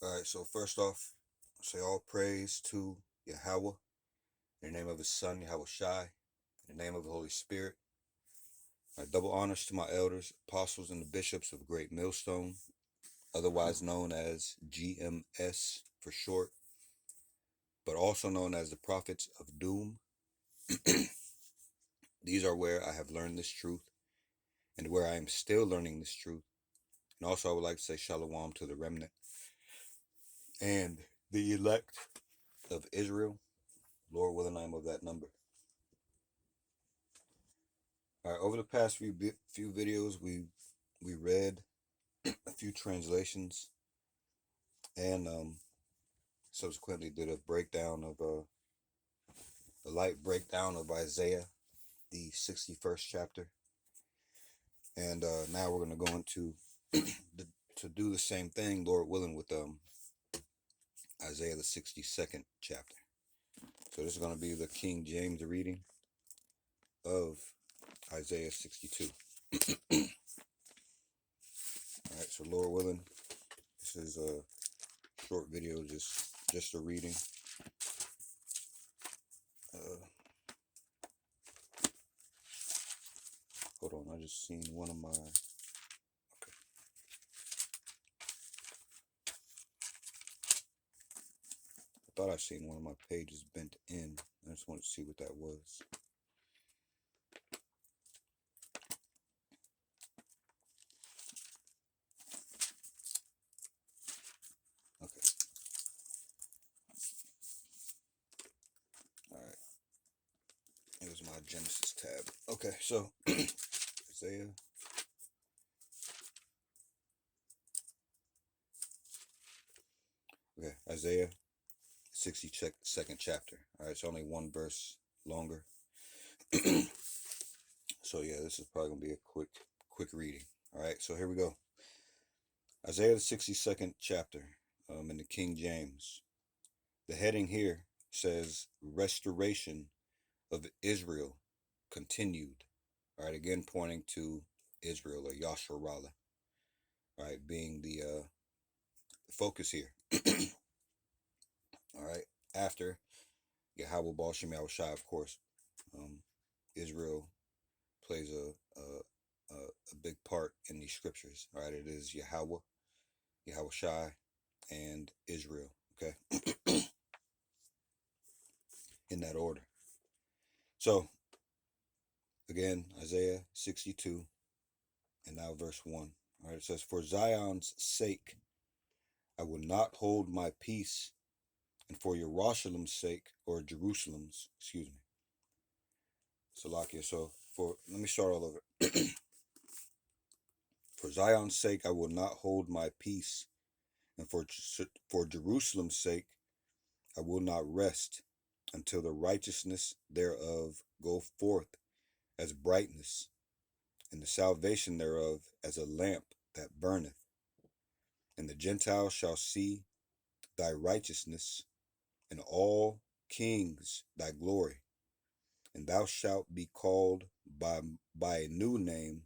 All right, so first off, say all praise to Yahweh, in the name of his son, Yahweh Shai, in the name of the Holy Spirit. All right, double honors to my elders, apostles, and the bishops of Great Millstone, otherwise known as GMS for short, but also known as the prophets of doom. These are where I have learned this truth and where I am still learning this truth. And also, I would like to say shalom to the remnant and the elect of Israel. Lord willing, I am of that number. All right, over the past few videos, we read a few translations and subsequently did a light breakdown of Isaiah, the 61st chapter, and now we're going to go into to do the same thing, Lord willing, with Isaiah the 62nd chapter. So this is going to be the King James reading of Isaiah 62. All right, so Lord willing, this is a short video, just a reading. Hold on, I just seen one of my. Okay. I thought I seen one of my pages bent in. I just wanted to see what that was. Okay. All right. It was my Genesis tab. Okay, so Isaiah. Okay, Isaiah 62nd chapter. All right, it's only one verse longer. So yeah, this is probably gonna be a quick reading. All right, so here we go. Isaiah the 62nd chapter, in the King James. The heading here says restoration of Israel continued. All right, again pointing to Israel or Yasharallah. All right, being the focus here. All right, after Yahweh Baal Shem Yahweh Shai, of course, Israel plays a big part in these scriptures. All right, it is Yahweh, Yahweh Shai, and Israel. Okay, in that order. So again, Isaiah 62, and now verse 1. All right, it says, "For Zion's sake, I will not hold my peace, and for Jerusalem's sake, or Jerusalem's, excuse me, Salakia. So let me start all over. For Zion's sake, I will not hold my peace, and for Jerusalem's sake, I will not rest until the righteousness thereof go forth as brightness, and the salvation thereof as a lamp that burneth. And the Gentiles shall see thy righteousness, and all kings thy glory. And thou shalt be called by a new name,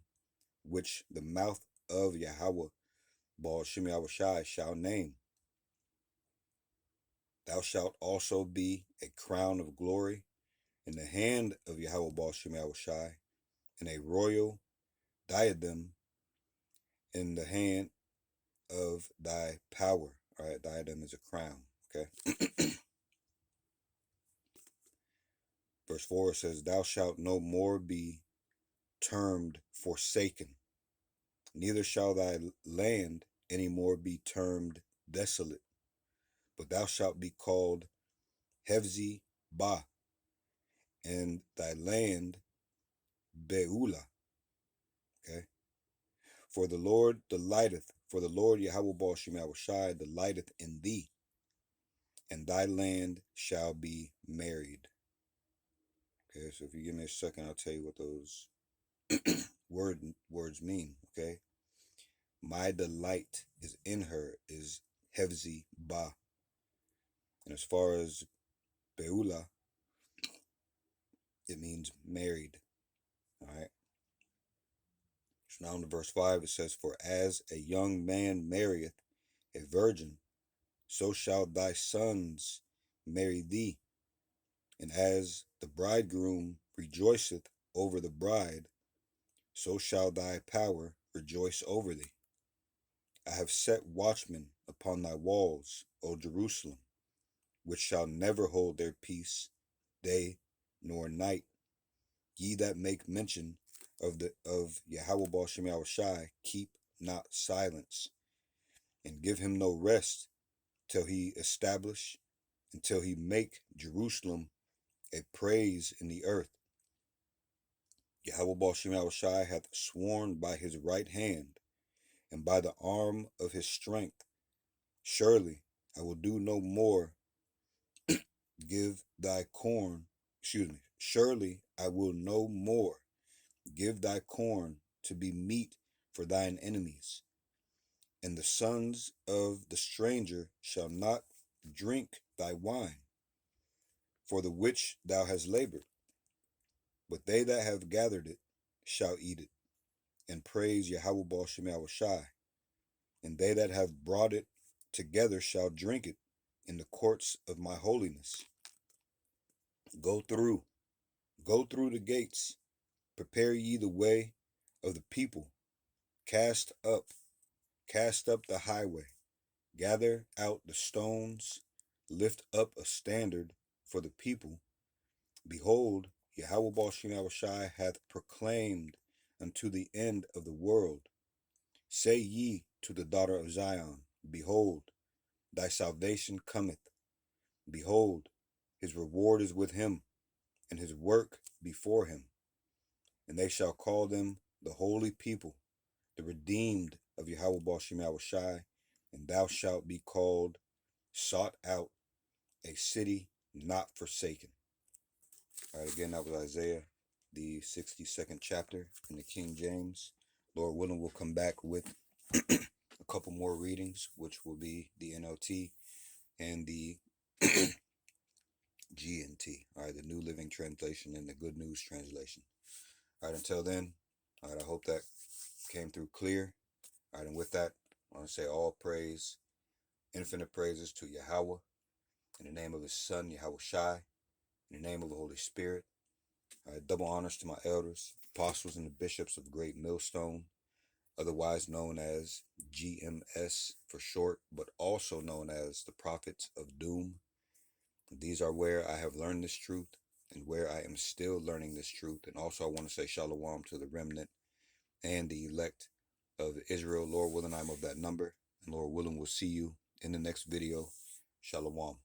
which the mouth of Yahweh, Baal Shem Yahweh Shai, shall name. Thou shalt also be a crown of glory in the hand of Yahweh Baal Shem Yahweh Shai, and a royal diadem in the hand of thy power. All right, diadem is a crown. Okay. Verse 4 says, Thou shalt no more be termed forsaken, neither shall thy land any more be termed desolate, but thou shalt be called Hevzi Ba, and thy land Beulah. Okay. For the Lord Yahweh Baal Shem Yahweh Shai delighteth in thee, and thy land shall be married. Okay, so if you give me a second, I'll tell you what those words mean. Okay. My delight is in her is Hevzi Ba. And as far as Beulah, it means married. All right. So now in verse 5 it says, For as a young man marrieth a virgin, so shall thy sons marry thee. And as the bridegroom rejoiceth over the bride, so shall thy power rejoice over thee. I have set watchmen upon thy walls, O Jerusalem, which shall never hold their peace day nor night. Ye that make mention of Yahweh Baal Shem Yahushai, keep not silence, and give him no rest till he establish, until he make Jerusalem a praise in the earth. Yahweh Baal Shem Yahushai hath sworn by his right hand, and by the arm of his strength, surely I will do no more give thy corn, surely I will no more give thy corn to be meat for thine enemies, and the sons of the stranger shall not drink thy wine, for the which thou hast labored, but they that have gathered it shall eat it, and praise Yahweh Baal Shem Yahushai, and they that have brought it together shall drink it in the courts of my holiness. Go through the gates, prepare ye the way of the people, cast up the highway, gather out the stones, lift up a standard for the people. Behold, Yahweh Baal Shem Yahushai hath proclaimed unto the end of the world. Say ye to the daughter of Zion, behold, thy salvation cometh. Behold, his reward is with him, and his work before him. And they shall call them the holy people, the redeemed of Yahweh Baal Shem Yahushai, and thou shalt be called sought out, a city not forsaken. All right, again, that was Isaiah, the 62nd chapter in the King James. Lord willing, we'll come back with a couple more readings, which will be the NLT and the GNT. All right, the New Living Translation and the Good News Translation. All right, until then, all right, I hope that came through clear. All right, and with that, I want to say all praise, infinite praises to Yahweh, in the name of his Son, Yahweh Shai, in the name of the Holy Spirit. All right, double honors to my elders, apostles, and the bishops of Great Millstone, otherwise known as GMS for short, but also known as the Prophets of Doom. These are where I have learned this truth and where I am still learning this truth. And also I want to say shalom to the remnant and the elect of Israel. Lord willing, I'm of that number. And Lord willing, we'll see you in the next video. Shalom.